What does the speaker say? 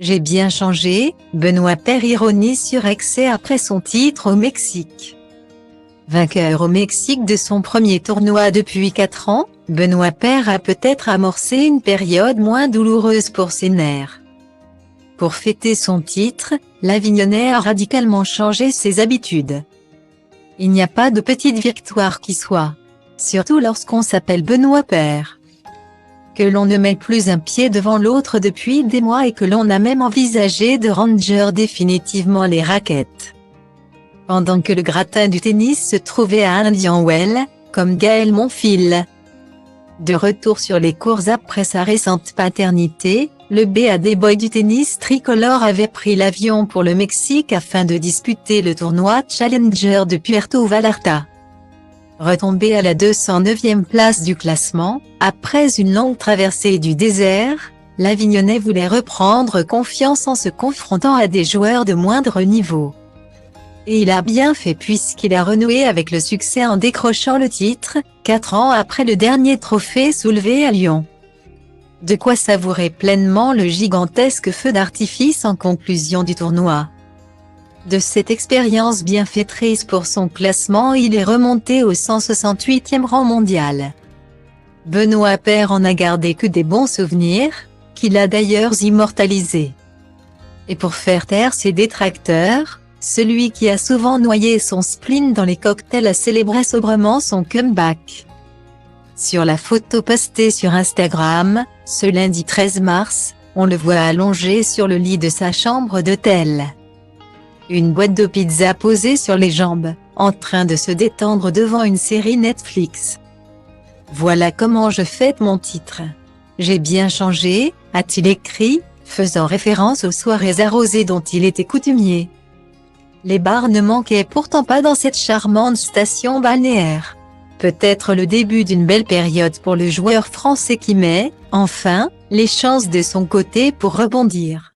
J'ai bien changé, Benoît Paire ironise sur X après son titre au Mexique. Vainqueur au Mexique de son premier tournoi depuis 4 ans, Benoît Paire a peut-être amorcé une période moins douloureuse pour ses nerfs. Pour fêter son titre, l'Avignonnais a radicalement changé ses habitudes. Il n'y a pas de petite victoire qui soit. Surtout lorsqu'on s'appelle Benoît Paire. Que l'on ne met plus un pied devant l'autre depuis des mois et que l'on a même envisagé de ranger définitivement les raquettes. Pendant que le gratin du tennis se trouvait à Indian Wells, comme Gaël Monfils. De retour sur les cours après sa récente paternité, le BAD boy du tennis tricolore avait pris l'avion pour le Mexique afin de disputer le tournoi Challenger de Puerto Vallarta. Retombé à la 209e place du classement, après une longue traversée du désert, l'Avignonnais voulait reprendre confiance en se confrontant à des joueurs de moindre niveau. Et il a bien fait puisqu'il a renoué avec le succès en décrochant le titre, 4 ans après le dernier trophée soulevé à Lyon. De quoi savourer pleinement le gigantesque feu d'artifice en conclusion du tournoi. De cette expérience bienfaitrice pour son classement, il est remonté au 168e rang mondial. Benoît Paire en a gardé que des bons souvenirs, qu'il a d'ailleurs immortalisés. Et pour faire taire ses détracteurs, celui qui a souvent noyé son spleen dans les cocktails a célébré sobrement son comeback. Sur la photo postée sur Instagram, ce lundi 13 mars, on le voit allongé sur le lit de sa chambre d'hôtel. Une boîte de pizza posée sur les jambes, en train de se détendre devant une série Netflix. Voilà comment je fête mon titre. J'ai bien changé, a-t-il écrit, faisant référence aux soirées arrosées dont il était coutumier. Les bars ne manquaient pourtant pas dans cette charmante station balnéaire. Peut-être le début d'une belle période pour le joueur français qui met, enfin, les chances de son côté pour rebondir.